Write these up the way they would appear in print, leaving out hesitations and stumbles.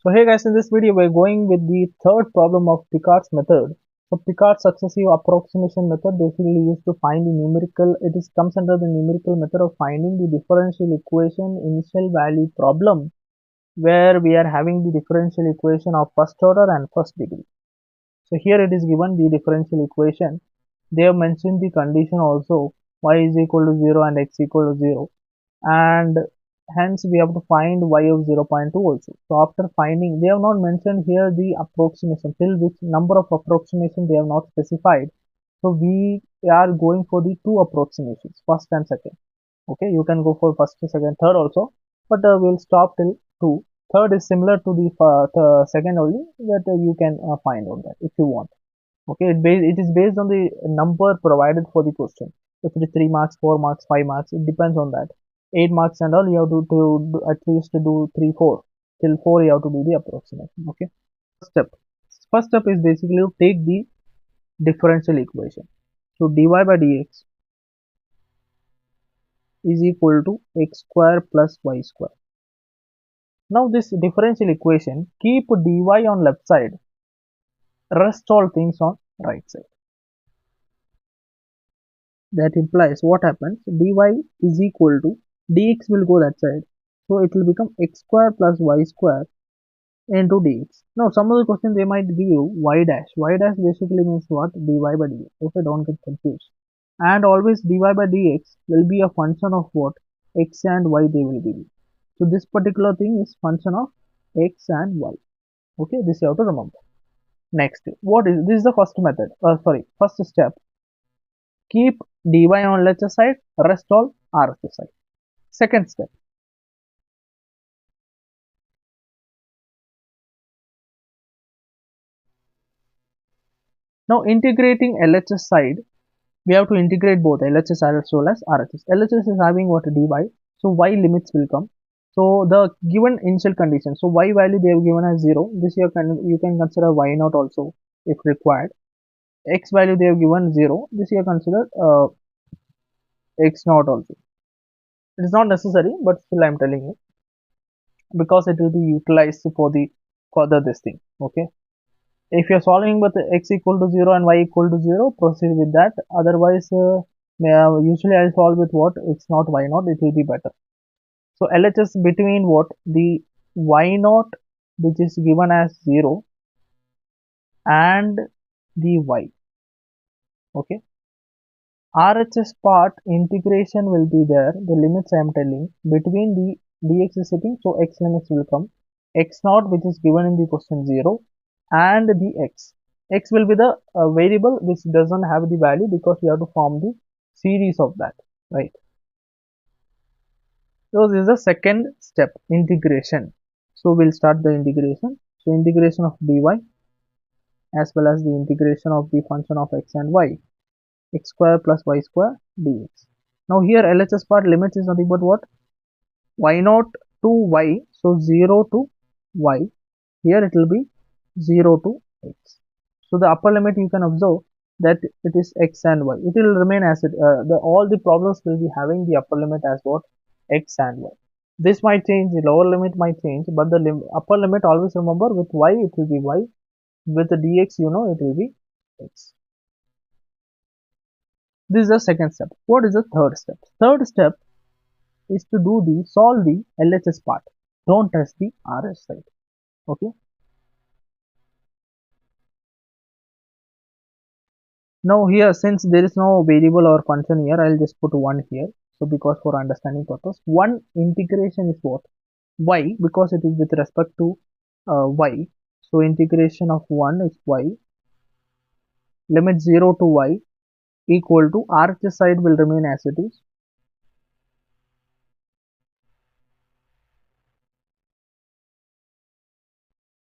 So hey guys, in this video we're going with the third problem of Picard's method. So Picard's successive approximation method basically used to find the numerical, comes under the numerical method of finding the differential equation initial value problem, where we are having the differential equation of first order and first degree. So here it is given the differential equation. They have mentioned the condition also, y is equal to 0 and x equal to 0, and hence we have to find y of 0.2 also. So after finding, they have not mentioned here the approximation, till which number of approximation they have not specified. So we are going for the two approximations, first and second. Okay, you can go for first, second, third also, but we'll stop till two. Third is similar to the second only, that you can find on that if you want. Okay, it is based on the number provided for the question. If it is 3 marks, 4 marks, 5 marks, it depends on that. 8 marks and all, you have to do at least do 3, 4. Till 4 you have to do the approximation. Okay. Step. First step is basically to take the differential equation. So dy by dx is equal to x square plus y square. Now this differential equation, keep dy on left side, rest all things on right side. That implies what happens, dy is equal to dx will go that side, so it will become x square plus y square into dx. Now some of the question they might give you y dash. Y dash basically means what? Dy by dx. Okay, don't get confused. And always dy by dx will be a function of what? X and y they will give you. So this particular thing is function of x and y. Okay, this you have to remember. Next, what is this? Is the first method. First step. Keep dy on LHS side, rest all RHS side. Second step. Now integrating LHS side, we have to integrate both LHS as well as RHS. LHS is having what? Dy, so y limits will come. So the given initial condition, so y value they have given as 0. This you can consider y naught also if required. X value they have given 0. This you consider x naught also. It is not necessary, but still I am telling you, because it will be utilized for the further this thing. Okay. If you're solving with x equal to 0 and y equal to 0, proceed with that. Otherwise, usually I solve with what? X naught, y naught, it will be better. So LHS between what? The y naught, which is given as 0, and the y. Okay. RHS part integration will be there. The limits I am telling between the dx is sitting, so x limits will come. X naught, which is given in the question 0, and the x. X will be the variable which doesn't have the value, because we have to form the series of that, right? So this is the second step, integration. So we'll start the integration. So integration of dy as well as the integration of the function of x and y, x square plus y square dx. Now here LHS part limits is nothing but what? Y naught to y, so 0 to y. Here it will be 0 to x. So the upper limit you can observe that it is x and y. It will remain as it. All the problems will be having the upper limit as what? X and y. This might change. The lower limit might change, but the upper limit always remember, with y it will be y. With the dx, you know, it will be x. This is the second step. What is the third step? Third step is to solve the LHS part. Don't touch the RS side. Okay. Now here, since there is no variable or function here, I'll just put 1 here. So because for understanding purpose, 1 integration is what? Y, because it is with respect to y. So integration of 1 is y. Limit 0 to y equal to RHS side will remain as it is.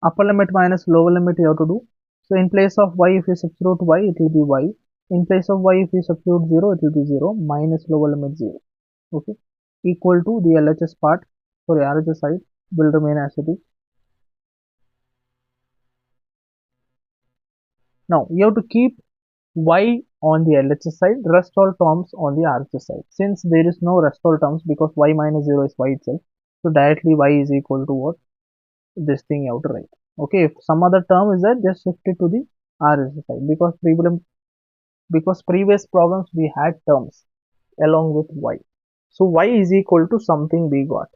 Upper limit minus lower limit you have to do. So in place of y, if you substitute y, it will be y. In place of y, if you substitute 0, it will be 0 minus lower limit 0. Okay. Equal to the LHS part, sorry, RHS side will remain as it is. Now you have to keep y on the LHS side, rest all terms on the RHS side. Since there is no rest all terms, because y minus 0 is y itself, so directly y is equal to what? this thing you have to write. Okay, if some other term is there, just shift it to the RSS side, because previous problems we had terms along with y. So y is equal to something we got.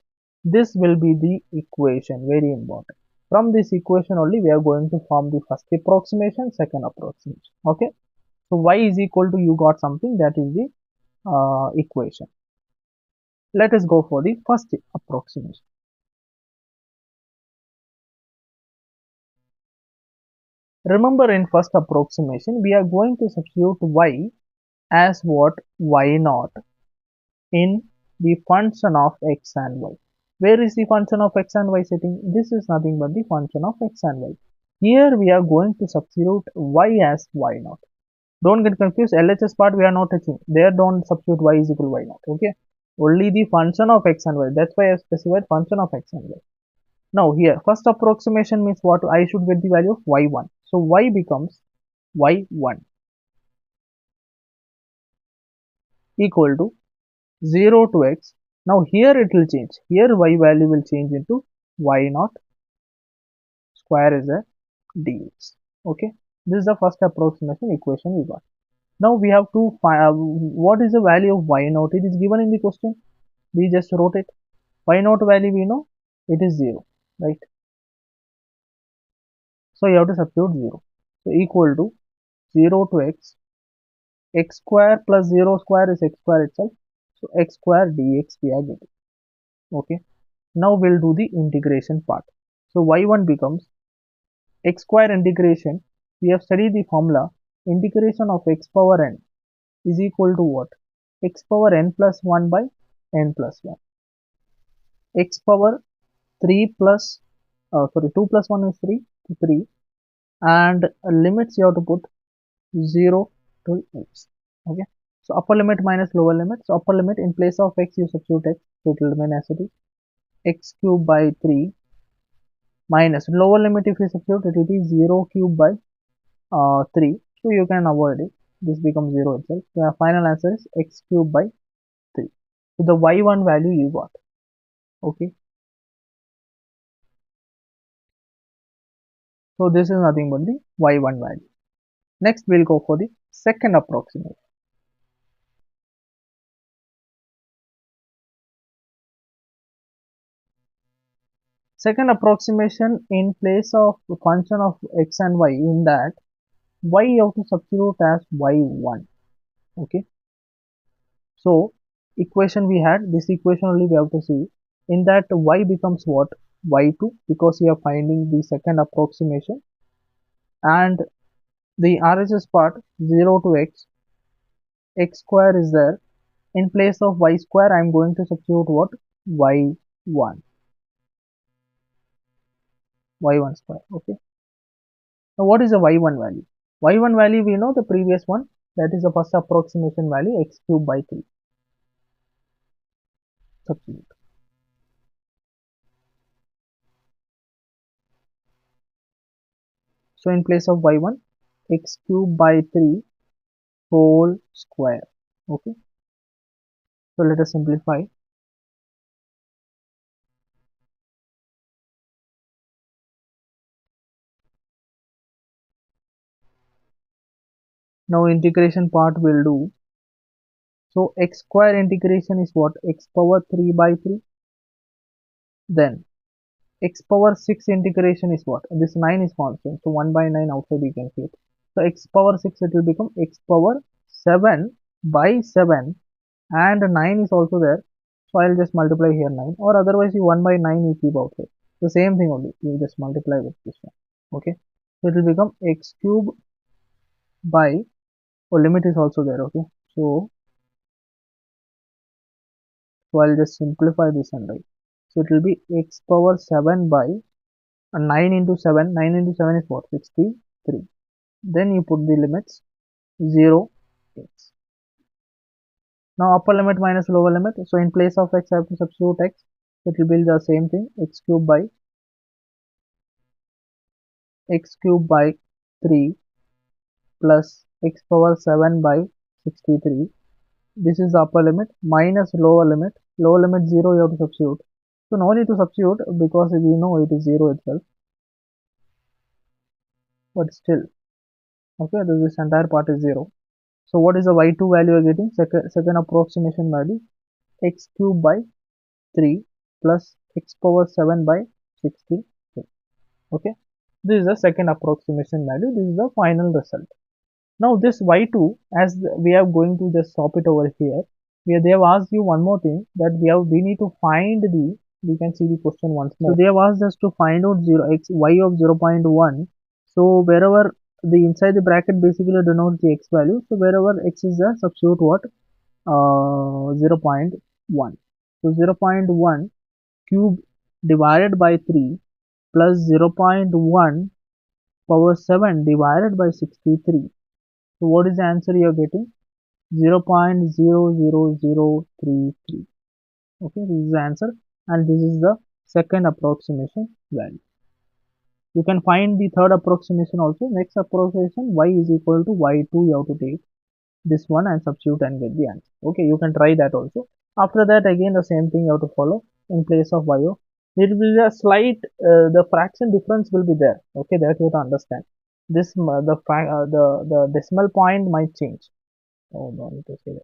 This will be the equation, very important. From this equation only we are going to form the first approximation, second approximation. Okay. So y is equal to, you got something, that is the equation. Let us go for the first approximation. Remember, in first approximation we are going to substitute y as what? Y naught in the function of x and y. Where is the function of x and y sitting? This is nothing but the function of x and y. Here we are going to substitute y as y naught. Don't get confused. LHS part we are not touching. There don't substitute y is equal to y naught. Okay. Only the function of x and y. That's why I specified function of x and y. Now here, first approximation means what? I should get the value of y1. So y becomes y1 equal to 0 to x. Now here it will change. Here y value will change into y naught square is a dx. Okay. This is the first approximation equation we got. Now we have to find what is the value of y naught. It is given in the question. We just wrote it. Y naught value we know it is 0, right? So you have to substitute 0. So equal to 0 to x square plus 0 square is x square itself. So x square dx we are getting. Okay. Now we'll do the integration part. So y1 becomes x square integration. We have studied the formula. Integration of x power n is equal to what? X power n plus 1 by n plus 1. X power 3 plus, 2 plus 1 is 3, 3. And limits you have to put 0 to x. Okay. So upper limit minus lower limit. So upper limit, in place of x you substitute x. So it will remain as it is. X cube by 3 minus lower limit, if you substitute it will be 0 cube by 3. So you can avoid it. This becomes 0 itself. So our final answer is x cube by 3. So the y1 value you got. Okay. So this is nothing but the y1 value. Next we'll go for the second approximation. Second approximation, in place of function of x and y, in that y you have to substitute as y1. Okay. So equation we had, this equation only we have to see. In that y becomes what? Y2, because we are finding the second approximation. And the RHS part 0 to x square is there. In place of y square I am going to substitute what? y1 square. Okay. Now what is the y1 value? Y1 value we know the previous one, that is the first approximation value, x cube by 3. Substitute. So in place of y1, x cube by 3 whole square. Okay. So let us simplify. Now integration part will do. So x square integration is what? X power 3 by 3. Then x power 6 integration is what? This 9 is constant. So 1 by 9 outside you can keep. So x power 6 it will become x power 7 by 7, and 9 is also there. So I'll just multiply here 9, or otherwise you 1 by 9 you keep outside. The same thing only. You just multiply with this one. Okay. So it will become x cube by, limit is also there. Okay. So I'll just simplify this and write. So it will be x power 7 by 9 into 7. 9 into 7 is what? 63. Then you put the limits 0, x. Now upper limit minus lower limit. So in place of x I have to substitute x. It will be the same thing, x cube by 3 plus x power 7 by 63. This is the upper limit minus lower limit. Lower limit 0 you have to substitute. So no need to substitute because we know it is 0 itself, but still, okay, this entire part is 0. So what is the y2 value we are getting? Second approximation value, x cube by 3 plus x power 7 by 16. Okay, this is the second approximation value. This is the final result. Now this y2, as we are going to just stop it over here, they have asked you one more thing, that we need to find the, we can see the question once more. So they have asked us to find out 0 x y of 0.1. So wherever the inside the bracket basically denotes the x value. So wherever x is there, substitute what? 0.1. So 0.1 cube divided by 3 plus 0.1 power 7 divided by 63. So what is the answer you are getting? 0.00033. Okay, this is the answer, and this is the second approximation value. You can find the third approximation also. Next approximation, y is equal to y2. You have to take this one and substitute and get the answer. Okay, you can try that also. After that, again the same thing you have to follow. In place of y0, there will be a slight the fraction difference will be there. Okay, that you have to understand. This the decimal point might change. Oh, no need to say that.